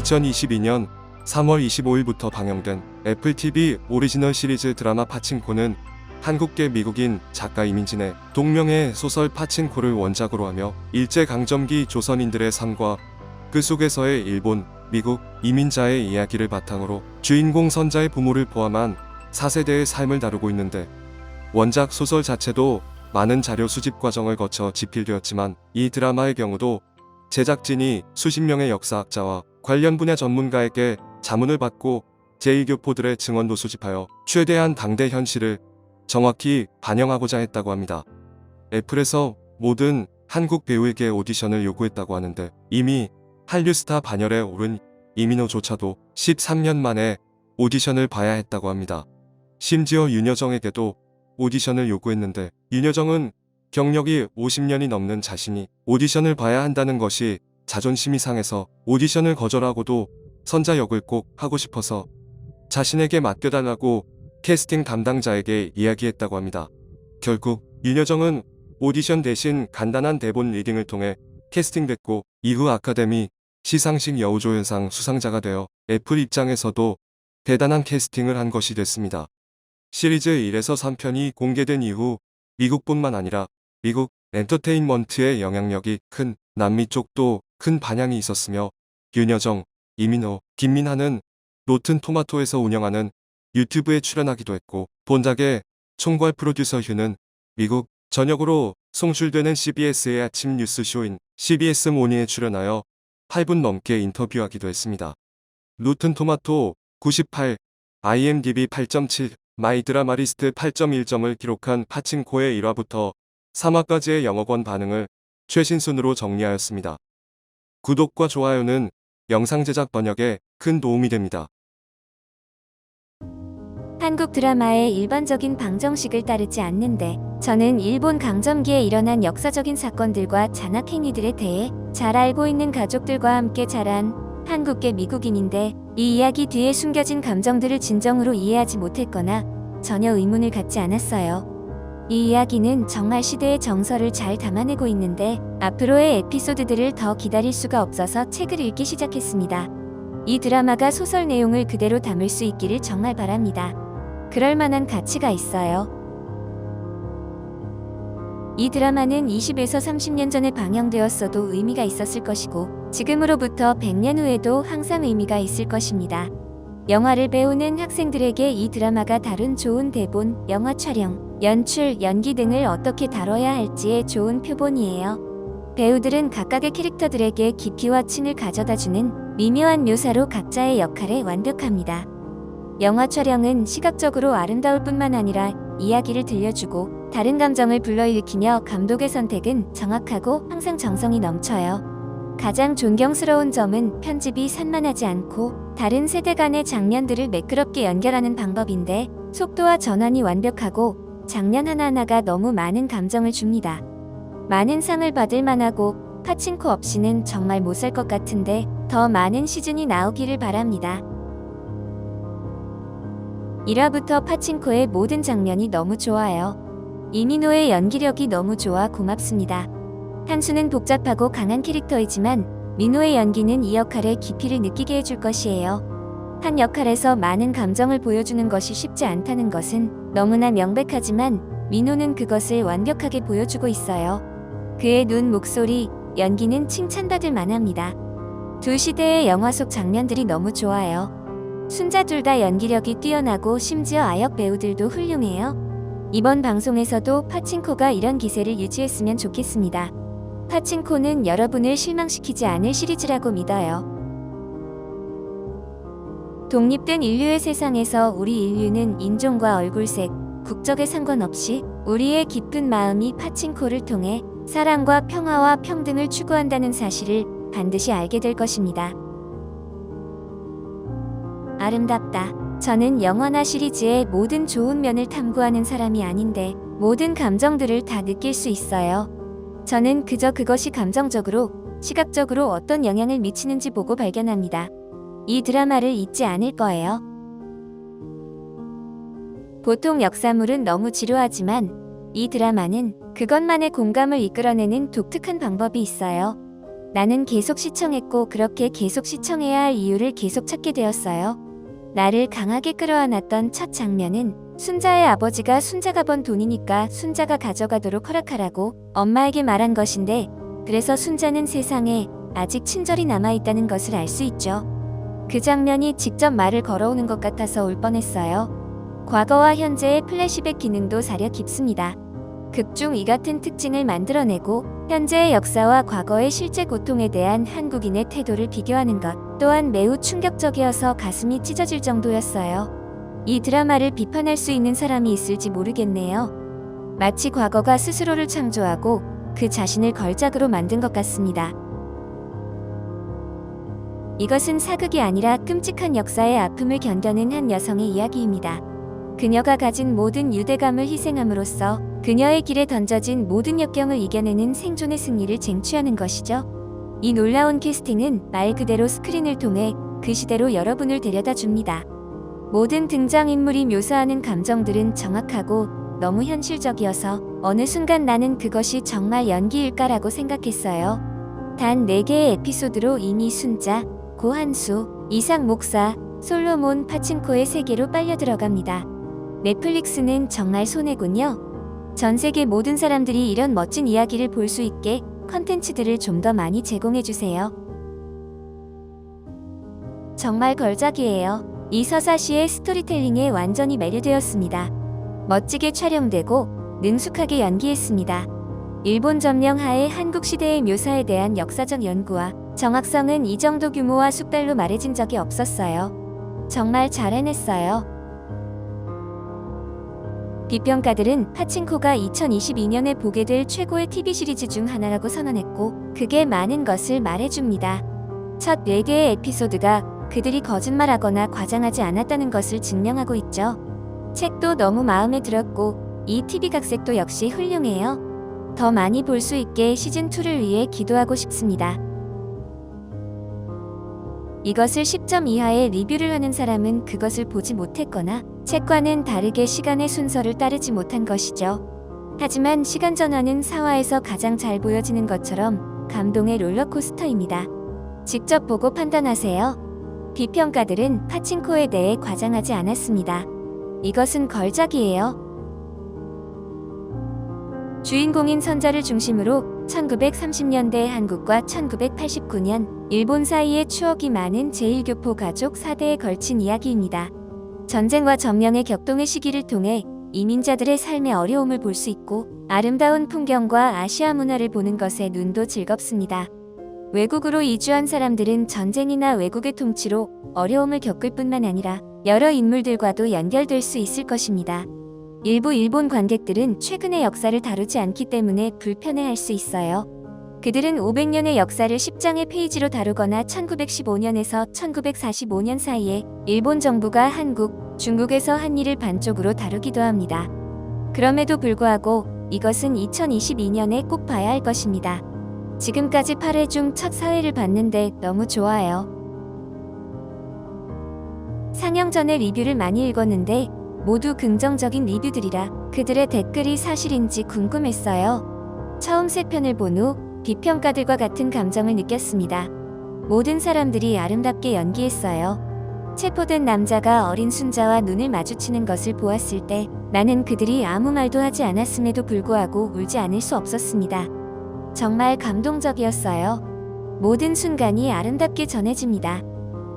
2022년 3월 25일부터 방영된 애플 TV 오리지널 시리즈 드라마 파친코는 한국계 미국인 작가 이민진의 동명의 소설 파친코를 원작으로 하며 일제강점기 조선인들의 삶과 그 속에서의 일본, 미국 이민자의 이야기를 바탕으로 주인공 선자의 부모를 포함한 4세대의 삶을 다루고 있는데, 원작 소설 자체도 많은 자료 수집 과정을 거쳐 집필되었지만 이 드라마의 경우도 제작진이 수십 명의 역사학자와 관련 분야 전문가에게 자문을 받고 제2교포들의 증언도 수집하여 최대한 당대 현실을 정확히 반영하고자 했다고 합니다. 애플에서 모든 한국 배우에게 오디션을 요구했다고 하는데, 이미 한류 스타 반열에 오른 이민호조차도 13년 만에 오디션을 봐야 했다고 합니다. 심지어 윤여정에게도 오디션을 요구했는데, 윤여정은 경력이 50년이 넘는 자신이 오디션을 봐야 한다는 것이 자존심이 상해서 오디션을 거절하고도 선자 역을 꼭 하고 싶어서 자신에게 맡겨달라고 캐스팅 담당자에게 이야기했다고 합니다. 결국 윤여정은 오디션 대신 간단한 대본 리딩을 통해 캐스팅됐고, 이후 아카데미 시상식 여우조연상 수상자가 되어 애플 입장에서도 대단한 캐스팅을 한 것이 됐습니다. 시리즈 1에서 3편이 공개된 이후 미국뿐만 아니라 미국 엔터테인먼트의 영향력이 큰 남미 쪽도 큰 반향이 있었으며, 윤여정, 이민호, 김민하는 로튼 토마토에서 운영하는 유튜브에 출연하기도 했고, 본작의 총괄 프로듀서 휴는 미국 전역으로 송출되는 CBS의 아침 뉴스쇼인 CBS 모닝에 출연하여 8분 넘게 인터뷰하기도 했습니다. 로튼 토마토 98, IMDb 8.7, 마이드라마리스트 8.1점을 기록한 파친코의 1화부터 3화까지의 영어권 반응을 최신순으로 정리하였습니다. 구독과 좋아요는 영상 제작 번역에 큰 도움이 됩니다. 한국 드라마의 일반적인 방정식을 따르지 않는데, 저는 일본 강점기에 일어난 역사적인 사건들과 잔악행위들에 대해 잘 알고 있는 가족들과 함께 자란 한국계 미국인인데, 이 이야기 뒤에 숨겨진 감정들을 진정으로 이해하지 못했거나 전혀 의문을 갖지 않았어요. 이 이야기는 정말 시대의 정서를 잘 담아내고 있는데, 앞으로의 에피소드들을 더 기다릴 수가 없어서 책을 읽기 시작했습니다. 이 드라마가 소설 내용을 그대로 담을 수 있기를 정말 바랍니다. 그럴 만한 가치가 있어요. 이 드라마는 20에서 30년 전에 방영되었어도 의미가 있었을 것이고, 지금으로부터 100년 후에도 항상 의미가 있을 것입니다. 영화를 배우는 학생들에게 이 드라마가 다룬 좋은 대본, 영화 촬영, 연출, 연기 등을 어떻게 다뤄야 할지의 좋은 표본이에요. 배우들은 각각의 캐릭터들에게 깊이와 층을 가져다주는 미묘한 묘사로 각자의 역할에 완벽합니다. 영화 촬영은 시각적으로 아름다울 뿐만 아니라 이야기를 들려주고 다른 감정을 불러일으키며, 감독의 선택은 정확하고 항상 정성이 넘쳐요. 가장 존경스러운 점은 편집이 산만하지 않고 다른 세대 간의 장면들을 매끄럽게 연결하는 방법인데, 속도와 전환이 완벽하고 장면 하나하나가 너무 많은 감정을 줍니다. 많은 상을 받을 만하고 파친코 없이는 정말 못 살 것 같은데, 더 많은 시즌이 나오기를 바랍니다. 1화부터 파친코의 모든 장면이 너무 좋아요. 이민호의 연기력이 너무 좋아 고맙습니다. 한수는 복잡하고 강한 캐릭터이지만 민호의 연기는 이 역할의 깊이를 느끼게 해줄 것이에요. 한 역할에서 많은 감정을 보여주는 것이 쉽지 않다는 것은 너무나 명백하지만, 민호는 그것을 완벽하게 보여주고 있어요. 그의 눈, 목소리, 연기는 칭찬받을 만합니다. 두 시대의 영화 속 장면들이 너무 좋아요. 순자 둘 다 연기력이 뛰어나고 심지어 아역 배우들도 훌륭해요. 이번 방송에서도 파친코가 이런 기세를 유지했으면 좋겠습니다. 파친코는 여러분을 실망시키지 않을 시리즈라고 믿어요. 독립된 인류의 세상에서 우리 인류는 인종과 얼굴색, 국적에 상관없이 우리의 깊은 마음이 파친코를 통해 사랑과 평화와 평등을 추구한다는 사실을 반드시 알게 될 것입니다. 아름답다. 저는 영화나 시리즈의 모든 좋은 면을 탐구하는 사람이 아닌데, 모든 감정들을 다 느낄 수 있어요. 저는 그저 그것이 감정적으로, 시각적으로 어떤 영향을 미치는지 보고 발견합니다. 이 드라마를 잊지 않을 거예요. 보통 역사물은 너무 지루하지만, 이 드라마는 그것만의 공감을 이끌어내는 독특한 방법이 있어요. 나는 계속 시청했고 그렇게 계속 시청해야 할 이유를 계속 찾게 되었어요. 나를 강하게 끌어안았던 첫 장면은 순자의 아버지가 순자가 번 돈이니까 순자가 가져가도록 허락하라고 엄마에게 말한 것인데, 그래서 순자는 세상에 아직 친절이 남아있다는 것을 알 수 있죠. 그 장면이 직접 말을 걸어오는 것 같아서 울 뻔했어요. 과거와 현재의 플래시백 기능도 사려 깊습니다. 극 중 이 같은 특징을 만들어내고 현재의 역사와 과거의 실제 고통에 대한 한국인의 태도를 비교하는 것 또한 매우 충격적이어서 가슴이 찢어질 정도였어요. 이 드라마를 비판할 수 있는 사람이 있을지 모르겠네요. 마치 과거가 스스로를 창조하고 그 자신을 걸작으로 만든 것 같습니다. 이것은 사극이 아니라 끔찍한 역사의 아픔을 견뎌낸 한 여성의 이야기입니다. 그녀가 가진 모든 유대감을 희생함으로써 그녀의 길에 던져진 모든 역경을 이겨내는 생존의 승리를 쟁취하는 것이죠. 이 놀라운 캐스팅은 말 그대로 스크린을 통해 그 시대로 여러분을 데려다 줍니다. 모든 등장인물이 묘사하는 감정들은 정확하고 너무 현실적이어서 어느 순간 나는 그것이 정말 연기일까라고 생각했어요. 단 4개의 에피소드로 이미 순자, 고한수, 이삭 목사, 솔로몬 파친코의 세계로 빨려 들어갑니다. 넷플릭스는 정말 손해군요. 전 세계 모든 사람들이 이런 멋진 이야기를 볼 수 있게 컨텐츠들을 좀 더 많이 제공해주세요. 정말 걸작이에요. 이 서사시의 스토리텔링에 완전히 매료되었습니다. 멋지게 촬영되고 능숙하게 연기했습니다. 일본 점령 하에 한국 시대의 묘사에 대한 역사적 연구와 정확성은 이 정도 규모와 숙달로 말해진 적이 없었어요. 정말 잘 해냈어요. 비평가들은 파친코가 2022년에 보게 될 최고의 TV 시리즈 중 하나라고 선언했고, 그게 많은 것을 말해줍니다. 첫 4개의 에피소드가 그들이 거짓말하거나 과장하지 않았다는 것을 증명하고 있죠. 책도 너무 마음에 들었고 이 TV 각색도 역시 훌륭해요. 더 많이 볼 수 있게 시즌2를 위해 기도하고 싶습니다. 이것을 10점 이하의 리뷰를 하는 사람은 그것을 보지 못했거나 책과는 다르게 시간의 순서를 따르지 못한 것이죠. 하지만 시간 전환은 4화에서 가장 잘 보여지는 것처럼 감동의 롤러코스터입니다. 직접 보고 판단하세요. 비평가들은 파친코에 대해 과장하지 않았습니다. 이것은 걸작이에요. 주인공인 선자를 중심으로 1930년대 한국과 1989년 일본 사이의 추억이 많은 제1교포 가족 4대에 걸친 이야기입니다. 전쟁과 점령의 격동의 시기를 통해 이민자들의 삶의 어려움을 볼 수 있고 아름다운 풍경과 아시아 문화를 보는 것에 눈도 즐겁습니다. 외국으로 이주한 사람들은 전쟁이나 외국의 통치로 어려움을 겪을 뿐만 아니라 여러 인물들과도 연결될 수 있을 것입니다. 일부 일본 관객들은 최근의 역사를 다루지 않기 때문에 불편해할 수 있어요. 그들은 500년의 역사를 10장의 페이지로 다루거나 1915년에서 1945년 사이에 일본 정부가 한국, 중국에서 한 일을 반쪽으로 다루기도 합니다. 그럼에도 불구하고 이것은 2022년에 꼭 봐야 할 것입니다. 지금까지 8회 중 첫 4회를 봤는데 너무 좋아요. 상영 전에 리뷰를 많이 읽었는데 모두 긍정적인 리뷰들이라 그들의 댓글이 사실인지 궁금했어요. 처음 3편을 본 후 비평가들과 같은 감정을 느꼈습니다. 모든 사람들이 아름답게 연기했어요. 체포된 남자가 어린 순자와 눈을 마주치는 것을 보았을 때 나는 그들이 아무 말도 하지 않았음에도 불구하고 울지 않을 수 없었습니다. 정말 감동적이었어요. 모든 순간이 아름답게 전해집니다.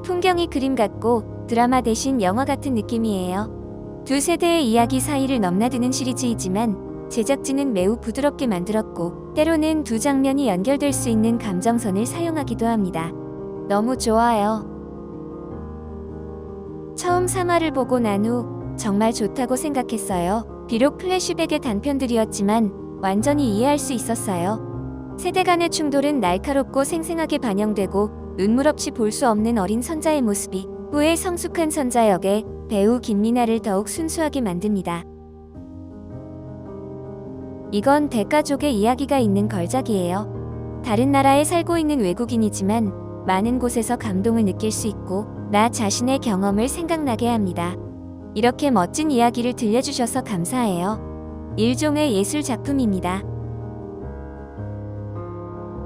풍경이 그림 같고 드라마 대신 영화 같은 느낌이에요. 두 세대의 이야기 사이를 넘나드는 시리즈이지만 제작진은 매우 부드럽게 만들었고 때로는 두 장면이 연결될 수 있는 감정선을 사용하기도 합니다. 너무 좋아요. 처음 3화를 보고 난 후 정말 좋다고 생각했어요. 비록 플래시백의 단편들이었지만 완전히 이해할 수 있었어요. 세대 간의 충돌은 날카롭고 생생하게 반영되고 눈물 없이 볼 수 없는 어린 선자의 모습이 후에 성숙한 선자 역의 배우 김미나를 더욱 순수하게 만듭니다. 이건 대가족의 이야기가 있는 걸작이에요. 다른 나라에 살고 있는 외국인이지만 많은 곳에서 감동을 느낄 수 있고 나 자신의 경험을 생각나게 합니다. 이렇게 멋진 이야기를 들려주셔서 감사해요. 일종의 예술 작품입니다.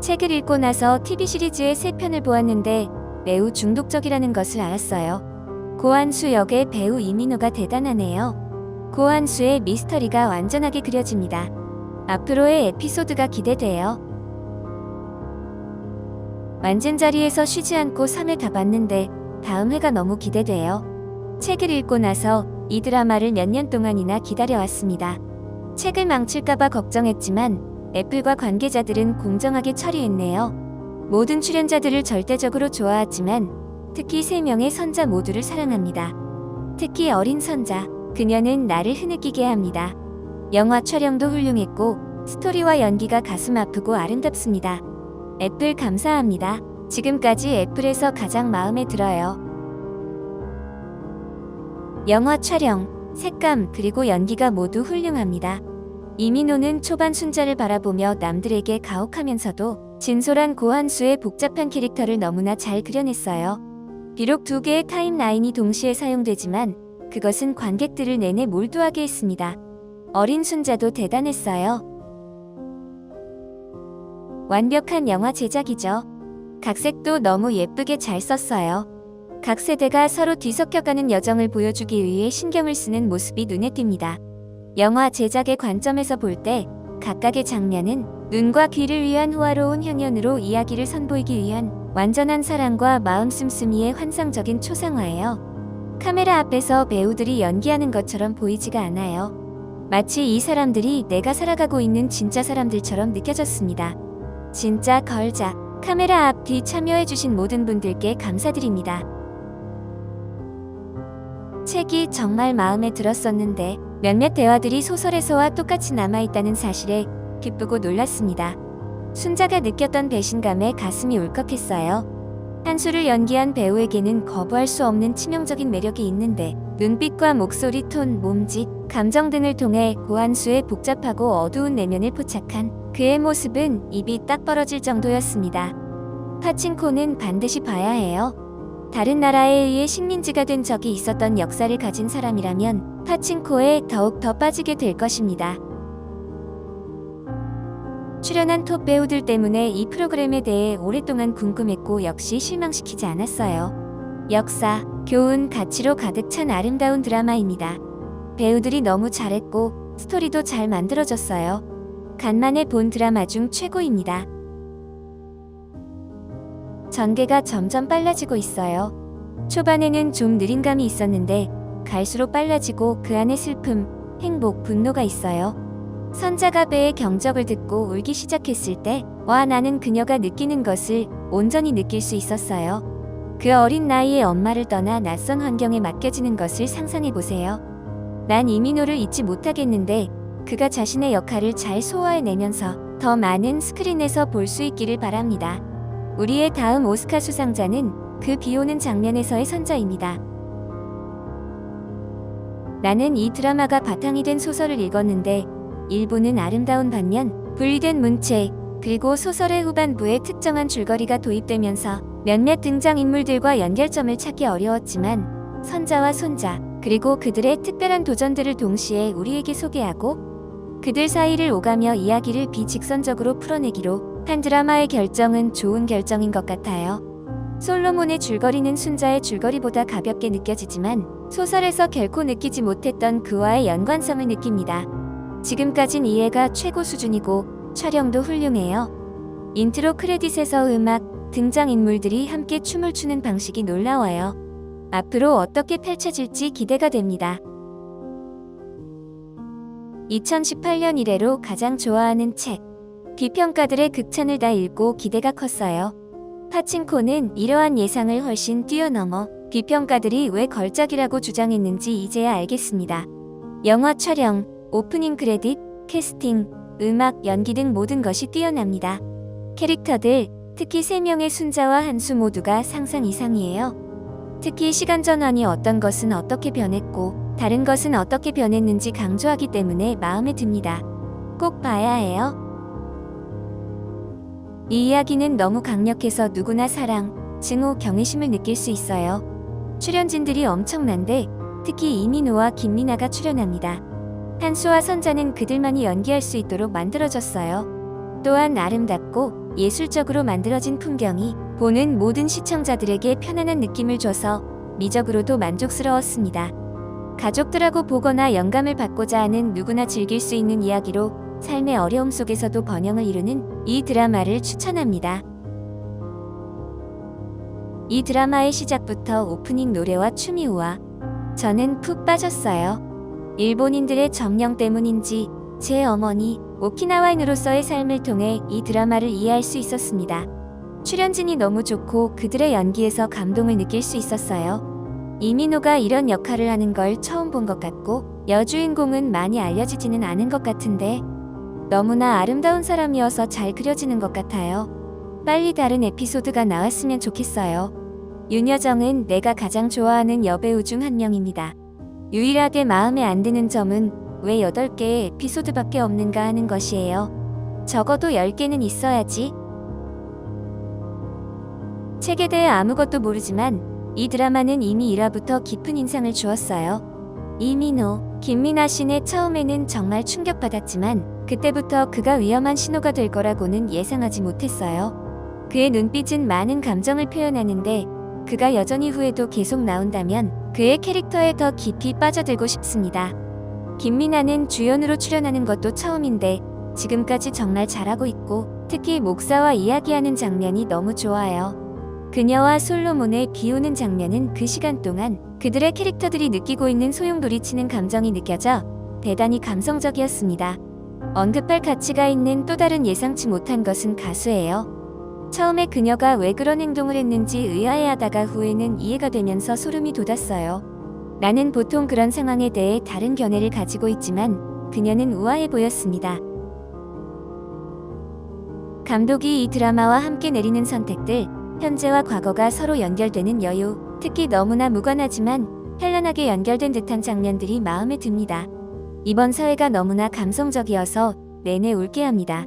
책을 읽고 나서 TV 시리즈의 3편을 보았는데 매우 중독적이라는 것을 알았어요. 고한수 역의 배우 이민호가 대단하네요. 고한수의 미스터리가 완전하게 그려집니다. 앞으로의 에피소드가 기대돼요. 완전자리에서 쉬지 않고 3회 다 봤는데 다음 회가 너무 기대돼요. 책을 읽고 나서 이 드라마를 몇 년 동안이나 기다려왔습니다. 책을 망칠까봐 걱정했지만 애플과 관계자들은 공정하게 처리했네요. 모든 출연자들을 절대적으로 좋아하지만 특히 3명의 선자 모두를 사랑합니다. 특히 어린 선자, 그녀는 나를 흐느끼게 합니다. 영화 촬영도 훌륭했고 스토리와 연기가 가슴 아프고 아름답습니다. 애플 감사합니다. 지금까지 애플에서 가장 마음에 들어요. 영화 촬영, 색감 그리고 연기가 모두 훌륭합니다. 이민호는 초반 순자를 바라보며 남들에게 가혹하면서도 진솔한 고한수의 복잡한 캐릭터를 너무나 잘 그려냈어요. 비록 2개의 타임라인이 동시에 사용되지만 그것은 관객들을 내내 몰두하게 했습니다. 어린 순자도 대단했어요. 완벽한 영화 제작이죠. 각색도 너무 예쁘게 잘 썼어요. 각 세대가 서로 뒤섞여가는 여정을 보여주기 위해 신경을 쓰는 모습이 눈에 띕니다. 영화 제작의 관점에서 볼 때 각각의 장면은 눈과 귀를 위한 호화로운 향연으로 이야기를 선보이기 위한 완전한 사랑과 마음 씀씀이의 환상적인 초상화예요. 카메라 앞에서 배우들이 연기하는 것처럼 보이지가 않아요. 마치 이 사람들이 내가 살아가고 있는 진짜 사람들처럼 느껴졌습니다. 진짜 걸작. 카메라 앞 뒤 참여해주신 모든 분들께 감사드립니다. 책이 정말 마음에 들었었는데 몇몇 대화들이 소설에서와 똑같이 남아있다는 사실에 기쁘고 놀랐습니다. 순자가 느꼈던 배신감에 가슴이 울컥했어요. 한수를 연기한 배우에게는 거부할 수 없는 치명적인 매력이 있는데 눈빛과 목소리 톤, 몸짓, 감정 등을 통해 고한수의 복잡하고 어두운 내면을 포착한 그의 모습은 입이 딱 벌어질 정도였습니다. 파친코는 반드시 봐야 해요. 다른 나라에 의해 식민지가 된 적이 있었던 역사를 가진 사람이라면 파친코에 더욱 더 빠지게 될 것입니다. 출연한 톱 배우들 때문에 이 프로그램에 대해 오랫동안 궁금했고 역시 실망시키지 않았어요. 역사, 교훈, 가치로 가득 찬 아름다운 드라마입니다. 배우들이 너무 잘했고 스토리도 잘 만들어졌어요. 간만에 본 드라마 중 최고입니다. 전개가 점점 빨라지고 있어요. 초반에는 좀 느린 감이 있었는데 갈수록 빨라지고 그 안에 슬픔, 행복, 분노가 있어요. 선자가 배의 경적을 듣고 울기 시작했을 때 와 나는 그녀가 느끼는 것을 온전히 느낄 수 있었어요. 그 어린 나이에 엄마를 떠나 낯선 환경에 맡겨지는 것을 상상해보세요. 난 이민호를 잊지 못하겠는데 그가 자신의 역할을 잘 소화해내면서 더 많은 스크린에서 볼 수 있기를 바랍니다. 우리의 다음 오스카 수상자는 그 비오는 장면에서의 선자입니다. 나는 이 드라마가 바탕이 된 소설을 읽었는데 일부는 아름다운 반면 분리된 문체 그리고 소설의 후반부에 특정한 줄거리가 도입되면서 몇몇 등장인물들과 연결점을 찾기 어려웠지만 선자와 손자 그리고 그들의 특별한 도전들을 동시에 우리에게 소개하고 그들 사이를 오가며 이야기를 비직선적으로 풀어내기로 한 드라마의 결정은 좋은 결정인 것 같아요. 솔로몬의 줄거리는 순자의 줄거리보다 가볍게 느껴지지만 소설에서 결코 느끼지 못했던 그와의 연관성을 느낍니다. 지금까진 이해가 최고 수준이고 촬영도 훌륭해요. 인트로 크레딧에서 음악, 등장인물들이 함께 춤을 추는 방식이 놀라워요. 앞으로 어떻게 펼쳐질지 기대가 됩니다. 2018년 이래로 가장 좋아하는 책. 비평가들의 극찬을 다 읽고 기대가 컸어요. 파친코는 이러한 예상을 훨씬 뛰어넘어 비평가들이 왜 걸작이라고 주장했는지 이제야 알겠습니다. 영화 촬영, 오프닝 크레딧, 캐스팅, 음악, 연기 등 모든 것이 뛰어납니다. 캐릭터들, 특히 3명의 순자와 한수 모두가 상상 이상이에요. 특히 시간 전환이 어떤 것은 어떻게 변했고 다른 것은 어떻게 변했는지 강조하기 때문에 마음에 듭니다. 꼭 봐야 해요. 이 이야기는 너무 강력해서 누구나 사랑, 증오, 경외심을 느낄 수 있어요. 출연진들이 엄청난데 특히 이민호와 김미나가 출연합니다. 한수와 선자는 그들만이 연기할 수 있도록 만들어졌어요. 또한 아름답고 예술적으로 만들어진 풍경이 보는 모든 시청자들에게 편안한 느낌을 줘서 미적으로도 만족스러웠습니다. 가족들하고 보거나 영감을 받고자 하는 누구나 즐길 수 있는 이야기로 삶의 어려움 속에서도 번영을 이루는 이 드라마를 추천합니다. 이 드라마의 시작부터 오프닝 노래와 춤이 우와. 저는 푹 빠졌어요. 일본인들의 점령 때문인지 제 어머니 오키나와인으로서의 삶을 통해 이 드라마를 이해할 수 있었습니다. 출연진이 너무 좋고 그들의 연기에서 감동을 느낄 수 있었어요. 이민호가 이런 역할을 하는 걸 처음 본 것 같고 여주인공은 많이 알려지지는 않은 것 같은데 너무나 아름다운 사람이어서 잘 그려지는 것 같아요. 빨리 다른 에피소드가 나왔으면 좋겠어요. 윤여정은 내가 가장 좋아하는 여배우 중 한 명입니다. 유일하게 마음에 안 드는 점은 왜 8개의 에피소드밖에 없는가 하는 것이에요. 적어도 10개는 있어야지. 책에 대해 아무것도 모르지만 이 드라마는 이미 1화부터 깊은 인상을 주었어요. 이민호, 김민아 씨는 처음에는 정말 충격받았지만 그때부터 그가 위험한 신호가 될 거라고는 예상하지 못했어요. 그의 눈빛은 많은 감정을 표현하는데 그가 여전히 후에도 계속 나온다면 그의 캐릭터에 더 깊이 빠져들고 싶습니다. 김민아는 주연으로 출연하는 것도 처음인데 지금까지 정말 잘하고 있고 특히 목사와 이야기하는 장면이 너무 좋아요. 그녀와 솔로몬의 비오는 장면은 그 시간 동안 그들의 캐릭터들이 느끼고 있는 소용돌이치는 감정이 느껴져 대단히 감성적이었습니다. 언급할 가치가 있는 또 다른 예상치 못한 것은 가수예요. 처음에 그녀가 왜 그런 행동을 했는지 의아해하다가 후에는 이해가 되면서 소름이 돋았어요. 나는 보통 그런 상황에 대해 다른 견해를 가지고 있지만 그녀는 우아해 보였습니다. 감독이 이 드라마와 함께 내리는 선택들, 현재와 과거가 서로 연결되는 여유, 특히 너무나 무관하지만 현란하게 연결된 듯한 장면들이 마음에 듭니다. 이번 사회가 너무나 감성적이어서 내내 울게 합니다.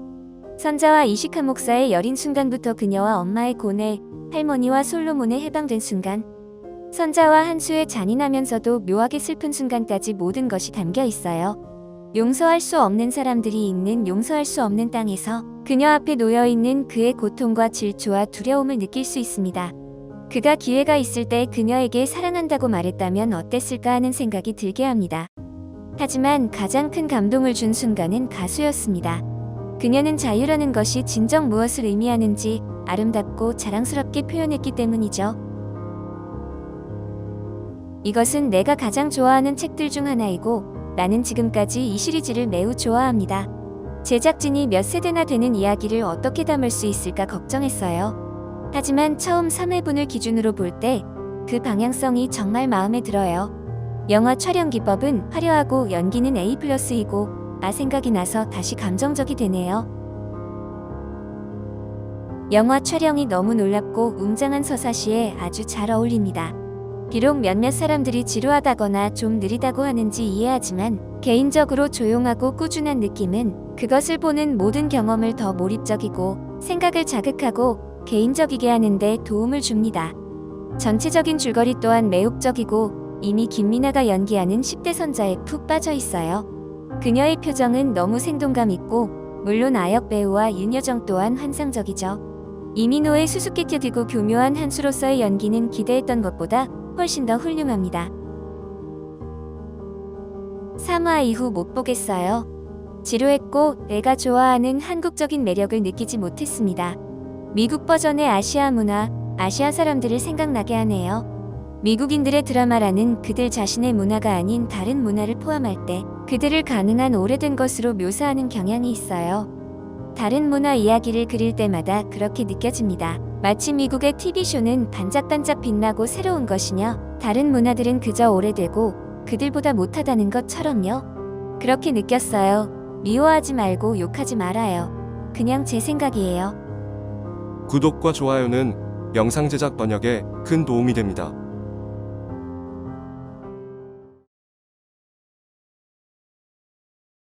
선자와 이시카 목사의 여린 순간부터 그녀와 엄마의 고뇌, 할머니와 솔로몬의 해방된 순간, 선자와 한수의 잔인하면서도 묘하게 슬픈 순간까지 모든 것이 담겨 있어요. 용서할 수 없는 사람들이 있는 용서할 수 없는 땅에서 그녀 앞에 놓여 있는 그의 고통과 질투와 두려움을 느낄 수 있습니다. 그가 기회가 있을 때 그녀에게 사랑한다고 말했다면 어땠을까 하는 생각이 들게 합니다. 하지만 가장 큰 감동을 준 순간은 가수였습니다. 그녀는 자유라는 것이 진정 무엇을 의미하는지 아름답고 자랑스럽게 표현했기 때문이죠. 이것은 내가 가장 좋아하는 책들 중 하나이고 나는 지금까지 이 시리즈를 매우 좋아합니다. 제작진이 몇 세대나 되는 이야기를 어떻게 담을 수 있을까 걱정했어요. 하지만 처음 3회분을 기준으로 볼 때 그 방향성이 정말 마음에 들어요. 영화 촬영 기법은 화려하고 연기는 A+이고 생각이 나서 다시 감정적이 되네요. 영화 촬영이 너무 놀랍고 웅장한 서사시에 아주 잘 어울립니다. 비록 몇몇 사람들이 지루하다거나 좀 느리다고 하는지 이해하지만 개인적으로 조용하고 꾸준한 느낌은 그것을 보는 모든 경험을 더 몰입적이고 생각을 자극하고 개인적이게 하는데 도움을 줍니다. 전체적인 줄거리 또한 매혹적이고 이미 김민아가 연기하는 10대 선자에 푹 빠져 있어요. 그녀의 표정은 너무 생동감 있고 물론 아역 배우와 윤여정 또한 환상적이죠. 이민호의 수수께끼 뛰고 교묘한 한수로서의 연기는 기대했던 것보다 훨씬 더 훌륭합니다. 3화 이후 못 보겠어요. 지루했고 내가 좋아하는 한국적인 매력을 느끼지 못했습니다. 미국 버전의 아시아 문화, 아시아 사람들을 생각나게 하네요. 미국인들의 드라마라는 그들 자신의 문화가 아닌 다른 문화를 포함할 때 그들을 가능한 오래된 것으로 묘사하는 경향이 있어요. 다른 문화 이야기를 그릴 때마다 그렇게 느껴집니다. 마치 미국의 TV쇼는 반짝반짝 빛나고 새로운 것이며 다른 문화들은 그저 오래되고 그들보다 못하다는 것처럼요. 그렇게 느꼈어요. 미워하지 말고 욕하지 말아요. 그냥 제 생각이에요. 구독과 좋아요는 영상 제작 번역에 큰 도움이 됩니다.